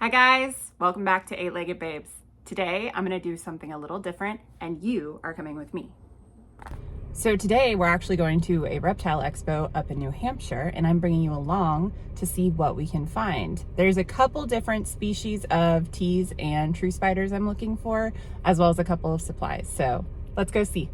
guys, welcome back to Eight-Legged Babes. Today I'm going to do something a little different and you are coming with me. So today we're actually going to a reptile expo up in New Hampshire and I'm bringing you along to see what we can find. There's a couple different species of teas and true spiders I'm looking for, as well as a couple of supplies. So let's go see.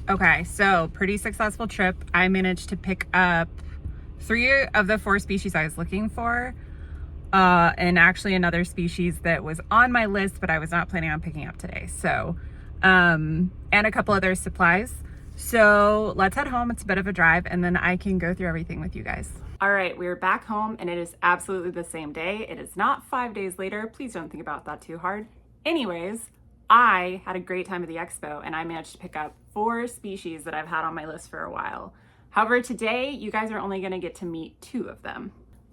Okay, so pretty successful trip. I managed to pick up 3 of the 4 species I was looking for, and actually another species that was on my list, but I was not planning on picking up today. So, and a couple other supplies. So let's head home. It's a bit of a drive, and then I can go through everything with you guys. All right, we're back home, and it is absolutely the same day. It is not 5 days later. Please don't think about that too hard. Anyways, I had a great time at the expo and I managed to pick up 4 species that I've had on my list for a while. However, today you guys are only going to get to meet 2 of them.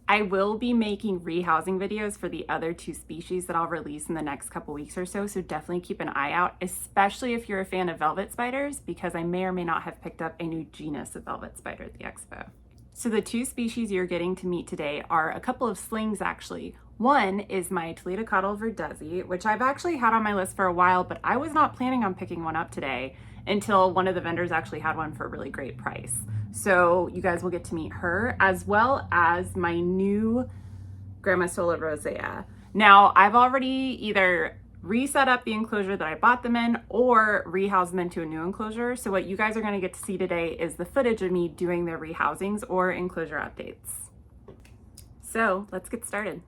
I will be making rehousing videos for the other 2 species that I'll release in the next couple weeks or so, so definitely keep an eye out, especially if you're a fan of velvet spiders, because I may or may not have picked up a new genus of velvet spider at the expo. So the 2 species you're getting to meet today are a couple of slings actually. One is my Toledo Cottle Verduzzi, which I've actually had on my list for a while, but I was not planning on picking one up today until one of the vendors actually had one for a really great price. So you guys will get to meet her, as well as my new Grammostola rosea. Now, I've already either reset up the enclosure that I bought them in or rehouse them into a new enclosure. So what you guys are going to get to see today is the footage of me doing their rehousings or enclosure updates. So let's get started.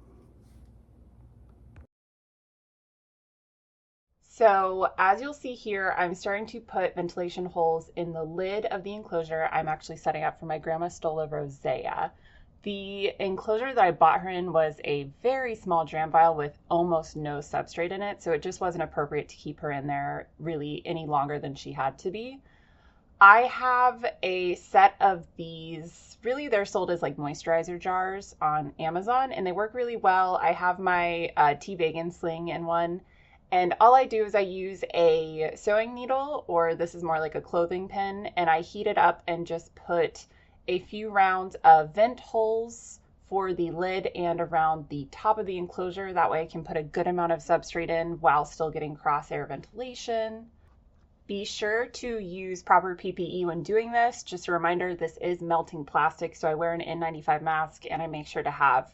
So as you'll see here, I'm starting to put ventilation holes in the lid of the enclosure I'm actually setting up for my grandma Stola Rosea. The enclosure that I bought her in was a very small dram vial with almost no substrate in it, so it just wasn't appropriate to keep her in there really any longer than she had to be. I have a set of these, really they're sold as like moisturizer jars on Amazon, and they work really well. I have my tea vegan sling in one. And all I do is I use a sewing needle, or this is more like a clothing pin, and I heat it up and just put a few rounds of vent holes for the lid and around the top of the enclosure. That way I can put a good amount of substrate in while still getting cross-air ventilation. Be sure to use proper PPE when doing this. Just a reminder, this is melting plastic, so I wear an N95 mask and I make sure to have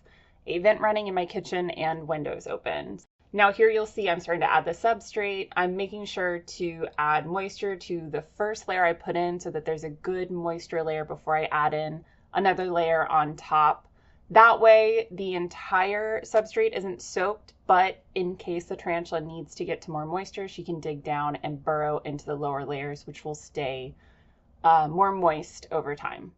a vent running in my kitchen and windows open. Now here you'll see I'm starting to add the substrate. I'm making sure to add moisture to the first layer I put in so that there's a good moisture layer before I add in another layer on top. That way the entire substrate isn't soaked, but in case the tarantula needs to get to more moisture, she can dig down and burrow into the lower layers, which will stay more moist over time.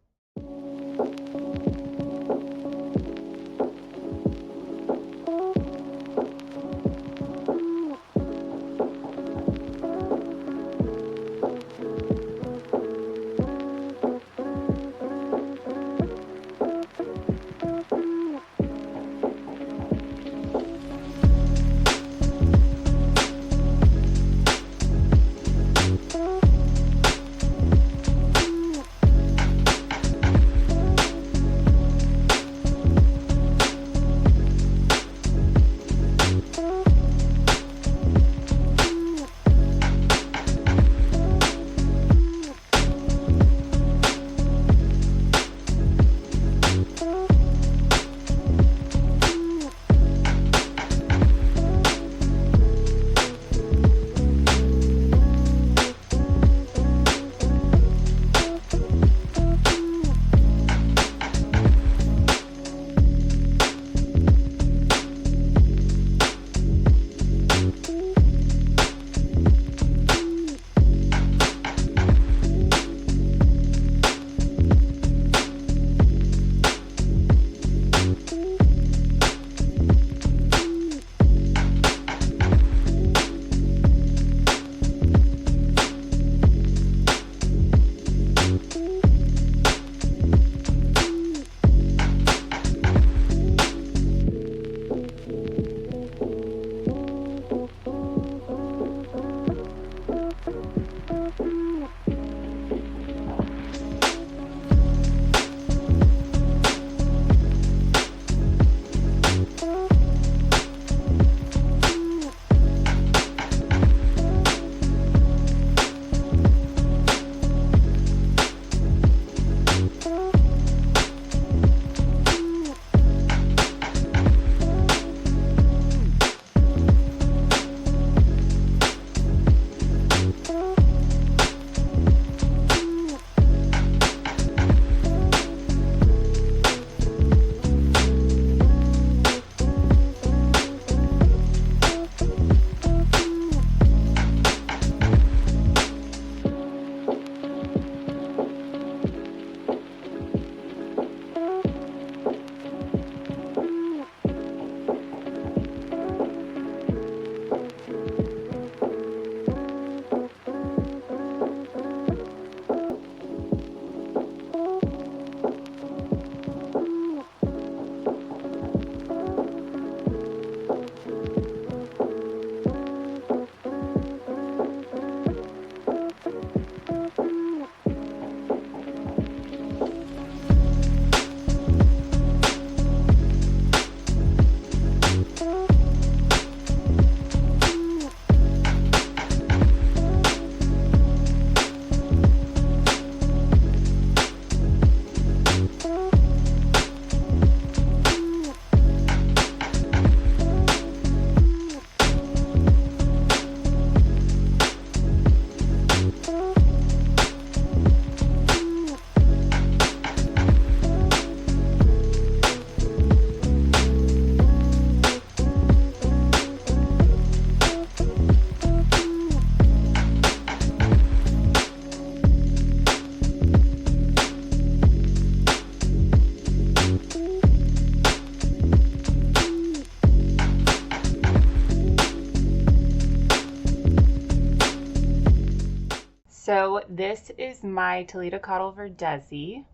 So this is my Toledo verdezi,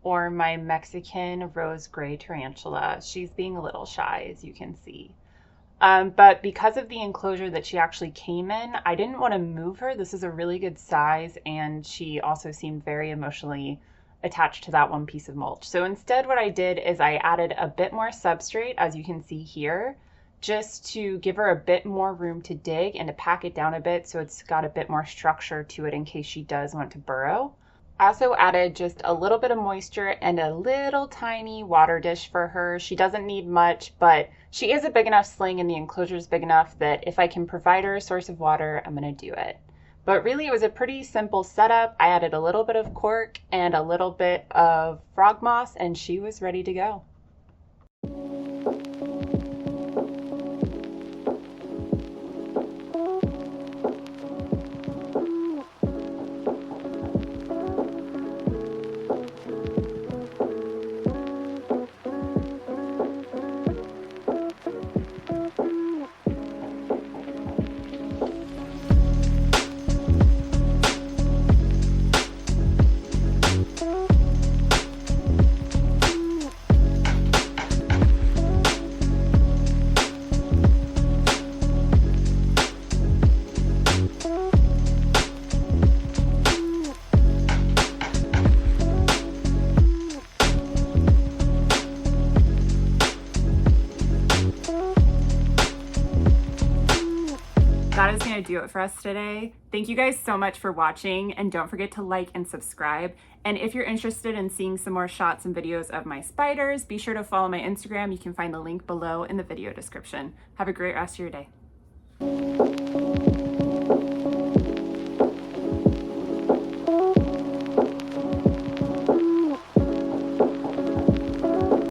or my Mexican rose gray tarantula. She's being a little shy, as you can see. But because of the enclosure that she actually came in, I didn't want to move her. This is a really good size, and she also seemed very emotionally attached to that one piece of mulch. So instead what I did is I added a bit more substrate, as you can see here, just to give her a bit more room to dig and to pack it down a bit so it's got a bit more structure to it in case she does want to burrow. I also added just a little bit of moisture and a little tiny water dish for her. She doesn't need much, but she is a big enough sling and the enclosure is big enough that if I can provide her a source of water, I'm going to do it. But really, it was a pretty simple setup. I added a little bit of cork and a little bit of frog moss, and she was ready to go. That is going to do it for us today. Thank you guys so much for watching, and don't forget to like and subscribe. And if you're interested in seeing some more shots and videos of my spiders, be sure to follow my Instagram. You can find the link below in the video description. Have a great rest of your day.